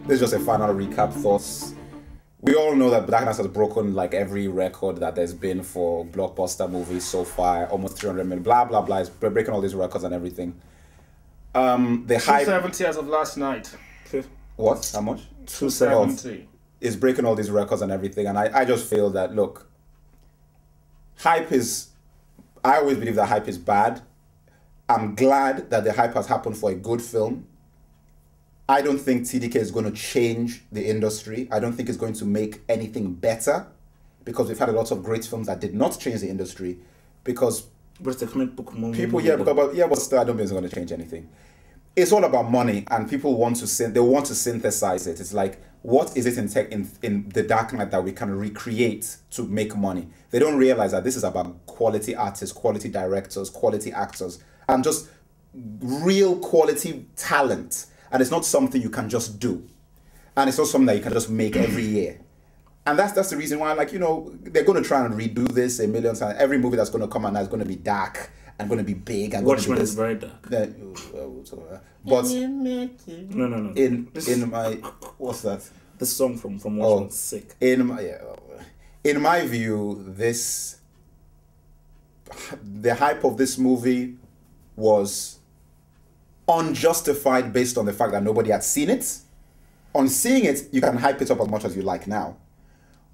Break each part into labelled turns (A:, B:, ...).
A: this is just a final recap thoughts. We all know that Dark Knight has broken like every record that there's been for blockbuster movies so far, almost 300 million, blah blah blah. It's breaking all these records and everything. The hype
B: 270 as of last night.
A: What? How much?
B: 270
A: is breaking all these records and everything, and I just feel that look, hype is. I always believe that hype is bad. I'm glad that the hype has happened for a good film. I don't think TDK is going to change the industry. I don't think it's going to make anything better, because we've had a lot of great films that did not change the industry, because
C: But it's a comic book movie.
A: people, but still, I don't think it's going to change anything. It's all about money, and people want to they want to synthesize it. It's like, what is it in the Dark Knight that we can recreate to make money? They don't realize that this is about quality artists, quality directors, quality actors, and just real quality talent. And it's not something you can just do, and it's not something that you can just make every year. And that's the reason why, like, you know, they're going to try and redo this a million times. Every movie that's going to come out now is going to be dark and going to be big. And
C: Watchmen is very dark.
A: But
C: No.
A: in my what's that?
C: The song from Watchmen is sick.
A: In my view, the hype of this movie was unjustified based on the fact that nobody had seen it. On seeing it, you can hype it up as much as you like now.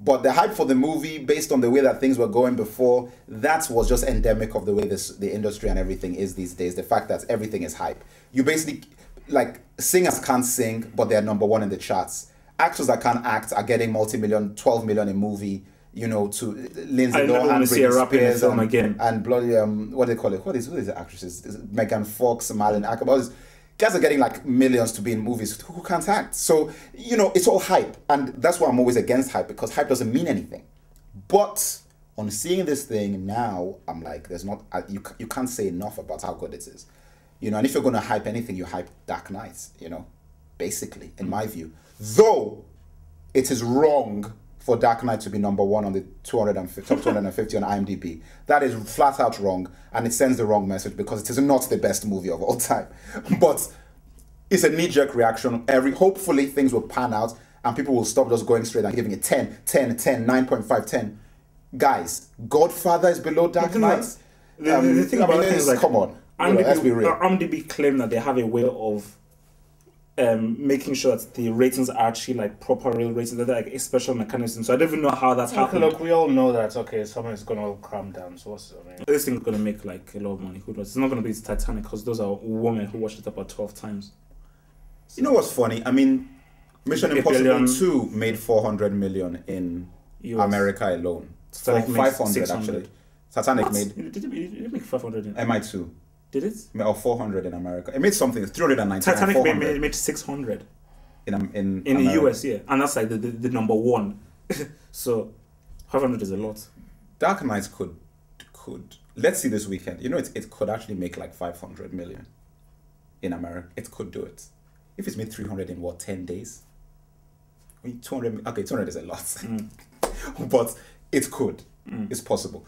A: But the hype for the movie, based on the way that things were going before, that was just endemic of the way the industry and everything is these days. The fact that everything is hype. You basically, like, singers can't sing, but they're number one in the charts. Actors that can't act are getting multi-million, 12 million a movie, you know, to Lindsay
C: I never want
A: Lohan,
C: to see a
A: Britney
C: rap in a
A: Spears,
C: film again.
A: and bloody, what do they call it? Who is the actresses? Is it Megan Fox, Marlon Ackerman? All these guys are getting like millions to be in movies who can't act. So, you know, it's all hype. And that's why I'm always against hype, because hype doesn't mean anything. But on seeing this thing now, I'm like, there's not, you can't say enough about how good it is. You know, and if you're going to hype anything, you hype Dark Knight, you know, basically, in my view. Though it is wrong for Dark Knight to be number one on the top 250 on IMDb. That is flat out wrong, and it sends the wrong message, because it is not the best movie of all time. But it's a knee-jerk reaction. Hopefully things will pan out, and people will stop just going straight and giving it 10, 9.5, 10. Guys, Godfather is below Dark Knight.
C: The thing about it is, like,
A: come on, let's be real.
C: IMDb claim that they have a way of making sure that the ratings are actually like proper real ratings. They're like a special mechanism. So I don't even know how that's happening.
B: Look, we all know that. Okay, someone is gonna calm down. So
C: This thing's gonna make like a lot of money. Who knows? It's not gonna be Titanic, because those are women who watched it about 12 times.
A: You know what's funny? I mean, Mission Impossible 2 made 400 million in
C: US.
A: America alone.
C: Titanic
A: For
C: made
A: 500
C: 600.
A: actually. Titanic
C: What?
A: made
C: Did it make 500 in
A: MI2
C: Did it?
A: or 400 in America. It made something. 399.
C: Titanic
A: 400
C: made 600
A: in
C: the
A: America.
C: US, yeah, and that's like the number one. So 500 is a lot.
A: Dark Knight could let's see this weekend. You know, it could actually make like 500 million in America. It could do it if it's made 300 in 10 days. 200. Okay, 200 is a lot, but it could. It's possible.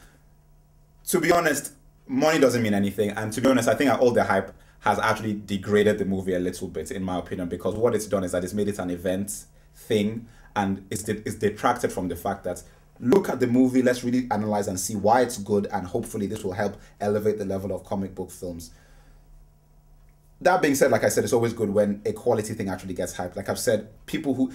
A: To be honest, money doesn't mean anything, and to be honest, I think all the hype has actually degraded the movie a little bit, in my opinion, because what it's done is that it's made it an event thing, and it's detracted from the fact that, look at the movie, let's really analyze and see why it's good, and hopefully this will help elevate the level of comic book films. That being said, like I said, it's always good when a quality thing actually gets hyped. Like I've said, people who,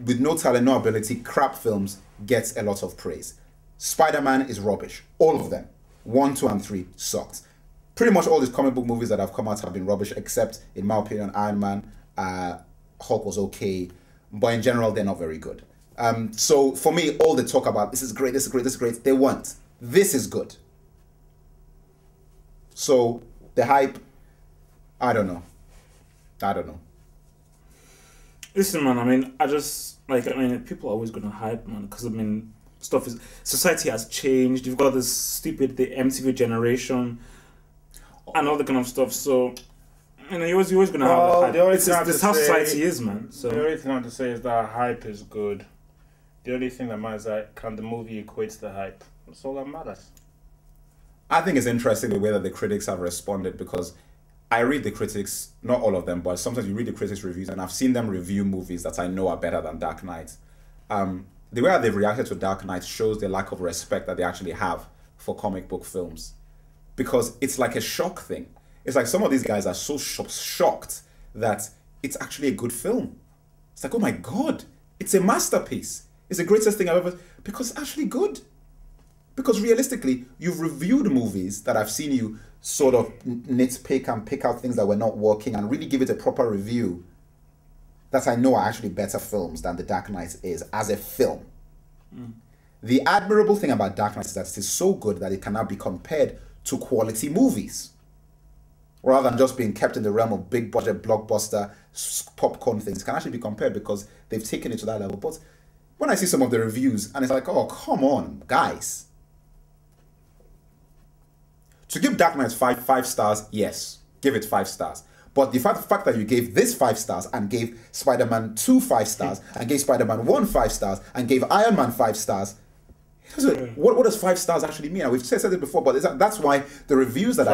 A: with no talent, no ability, crap films gets a lot of praise. Spider-Man is rubbish. All of them. 1, 2, and 3 sucked. Pretty much all these comic book movies that have come out have been rubbish, except, in my opinion, Iron Man, Hulk was okay, but in general, they're not very good. So for me, all the talk about this is great, this is great, this is great, they weren't. This is good. So the hype, I don't know.
C: Listen, man, I mean, people are always gonna hype, man, because society has changed. You've got the MTV generation and all that kind of stuff. So, you know, you're always gonna have the hype. It's how society is, man. So
B: the only thing I have to say is that hype is good. The only thing that matters is that can the movie equate to the hype. That's all that matters.
A: I think it's interesting the way that the critics have responded, because I read the critics, not all of them, but sometimes you read the critics' reviews, and I've seen them review movies that I know are better than Dark Knight. The way they've reacted to Dark Knight shows the lack of respect that they actually have for comic book films. Because it's like a shock thing. It's like some of these guys are so shocked that it's actually a good film. It's like, oh my God, it's a masterpiece. It's the greatest thing I've ever... Because it's actually good. Because realistically, you've reviewed movies that I've seen you sort of nitpick and pick out things that were not working and really give it a proper review that I know are actually better films than The Dark Knight is as a film. The admirable thing about Dark Knight is that it is so good that it cannot be compared to quality movies, rather than just being kept in the realm of big budget blockbuster popcorn things. It can actually be compared because they've taken it to that level. But when I see some of the reviews and it's like, oh, come on, guys. To give Dark Knight five stars, yes, give it 5 stars. But the fact that you gave this 5 stars and gave Spider-Man 2 5 stars and gave Spider-Man 1 5 stars and gave Iron Man 5 stars, what does 5 stars actually mean? And we've said it before, but that's why the reviews that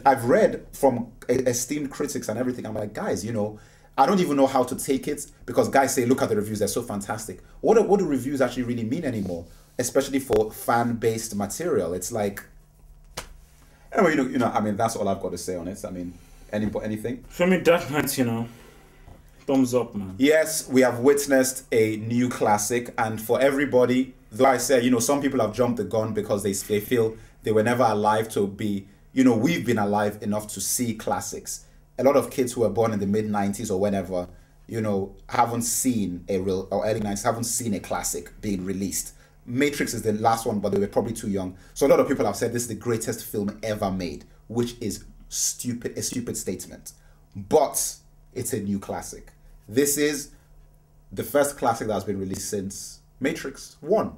A: I've read from esteemed critics and everything, I'm like, guys, I don't even know how to take it, because guys say, look at the reviews, they're so fantastic. What do reviews actually really mean anymore? Especially for fan-based material. It's like, anyway, I mean, that's all I've got to say on it. I mean, anything?
C: For me, Dark Knight, thumbs up, man.
A: Yes, we have witnessed a new classic, and for everybody, though I say, some people have jumped the gun because they feel they were never alive to be, we've been alive enough to see classics. A lot of kids who were born in the mid-90s or whenever, haven't seen or early 90s, haven't seen a classic being released. Matrix is the last one, but they were probably too young. So a lot of people have said this is the greatest film ever made, which is a stupid statement. But it's a new classic. This is the first classic that has been released since Matrix 1.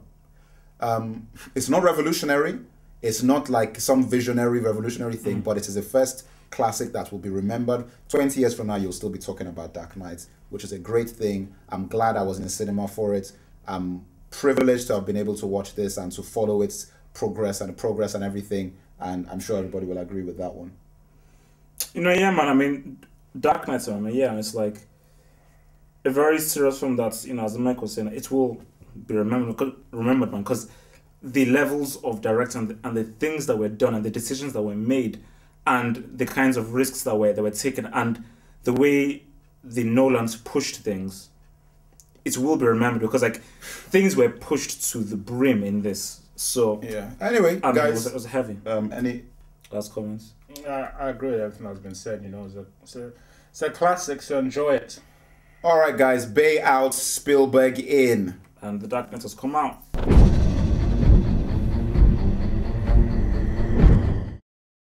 A: It's not revolutionary. It's not like some visionary revolutionary thing, but it is the first classic that will be remembered. 20 years from now, you'll still be talking about Dark Knight, which is a great thing. I'm glad I was in the cinema for it. I'm privileged to have been able to watch this and to follow its progress and everything. And I'm sure everybody will agree with that one.
C: Yeah, man. I mean, Dark Knight, it's like a very serious film that, as Mike was saying, it will be remembered, man, because the levels of directing and the things that were done and the decisions that were made and the kinds of risks that were taken and the way the Nolans pushed things, it will be remembered because things were pushed to the brim in this. So
A: yeah. Anyway, guys,
C: it was heavy.
A: Any
C: last comments?
B: I agree with everything that's been said. It's a classic, so enjoy it.
A: All right, guys. Bay out, Spielberg in.
C: And The Dark Knight has come out.